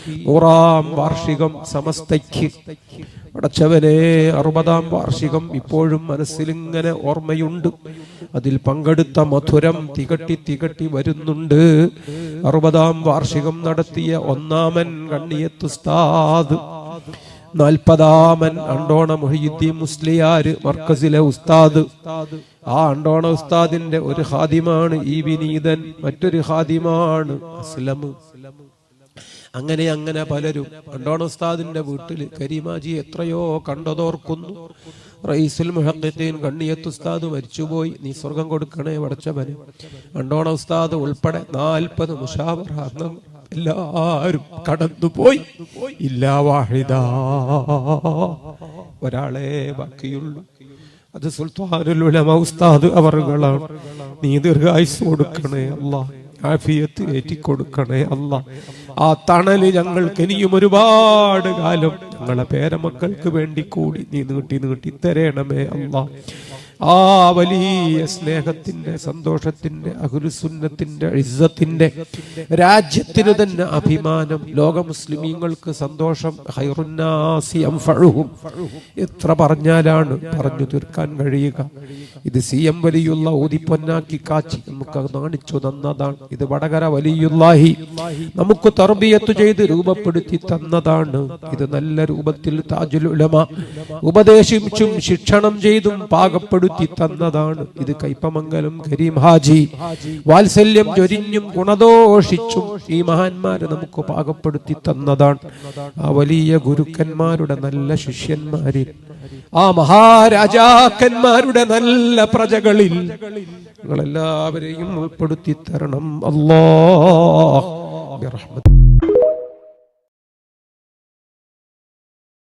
100ാം വാർഷികം സമസ്തയ്ക്ക്. പടച്ചവനെ, 60ാം വാർഷികം ഇപ്പോഴും മനസ്സിലിങ്ങനെ ഓർമ്മയുണ്ട്. അതിൽ പങ്കെടുത്ത മധുരം തികട്ടി വരുന്നുണ്ട്. 60ാം വാർഷികം നടത്തിയ ഒന്നാമൻ കണ്ണിയത്ത് ഉസ്താദ്, 40ാമൻ അണ്ടോണ മുഹയ്യിദ്ദീൻ മുസ്ലിയാർ മർക്കസിലെ ഉസ്താദ്. ആ അണ്ടോണ ഉസ്താദിന്റെ ഒരു ഖാദിമാണ് ഈ വിനീതൻ, മറ്റൊരു ഖാദിമാണ് അസ്ലം. അങ്ങനെ പലരും. അണ്ടോണ ഉസ്താദിന്റെ വീട്ടിൽ കരീമാജി എത്രയോ കണ്ടതോർക്കുന്നു. റഈസുൽ മുഹഖ്ഖീൻ കണ്ണിയത്ത് ഉസ്താദ് മരിച്ചുപോയി, നീ സ്വർഗം കൊടുക്കണേ പടച്ചവനെ. അണ്ടോണ ഉസ്താദ് ഉൾപ്പെടെ 40 മുശാവറ അംഗങ്ങൾ എല്ലാരും കടന്നുപോയി. ഇല്ലാ വാഹിദ, ഒരാളെ ബാക്കിയുള്ളൂ. അത് സുൽത്താനുൽ ഉലമ ഉസ്താദ് അവറുകളാണ്. നീ ദീർഘായുസ്സ് കൊടുക്കണേ അല്ലാഹ്, ആഫിയത്ത് ഏറ്റിക്കൊടുക്കണേ അല്ലാഹ്. ആ തണല് ഞങ്ങൾക്ക് ഇനിയും ഒരുപാട് കാലം ഞങ്ങളെ പേരമക്കൾക്ക് വേണ്ടി കൂടി നീ നീട്ടി തരണമേ അല്ലാഹ്. ആ വലിയ സ്നേഹത്തിന്റെ, സന്തോഷത്തിന്റെ, അഹ്ലുസുന്നത്തിന്റെ, ഇസ്സത്തിന്റെ, രാജ്യത്തിന് തന്നെ അഭിമാനം, ലോക മുസ്ലിമീങ്ങൾക്ക് സന്തോഷം. ഖൈറുന്നാസി അൻഫഉഹും, എത്ര പറഞ്ഞാലാണ് പറഞ്ഞു തീർക്കാൻ കഴിയുക? ഇത് CM വലിയുള്ള ഊതിപ്പൊന്നാക്കി കാച്ചി നമുക്ക് കാണിച്ചു തന്നതാണ്. ഇത് വടകര വലിയുല്ലാഹി നമുക്ക് തർബിയത്ത് ചെയ്ത് രൂപപ്പെടുത്തി തന്നതാണ്. ഇത് നല്ല രൂപത്തിൽ താജുൽ ഉലമ ഉപദേശിച്ചും ശിക്ഷണം ചെയ്തും പാകപ്പെടുത്തി തന്നതാണ്. ഇത് കൈപ്പമംഗലം കരീം ഹാജി വാത്സല്യം ചൊരിഞ്ഞും ഗുണദോഷിച്ചും ഈ മഹാന്മാരെ നമുക്ക് പാകപ്പെടുത്തി തന്നതാണ്. ആ വലിയ ഗുരുക്കന്മാരുടെ നല്ല ശിഷ്യന്മാരിൽ, ആ മഹാരാജാക്കന്മാരുടെ നല്ല പ്രജകളിൽ നിങ്ങളെല്ലാവരെയും ഉൾപ്പെടുത്തി തരണം അല്ലാഹ്.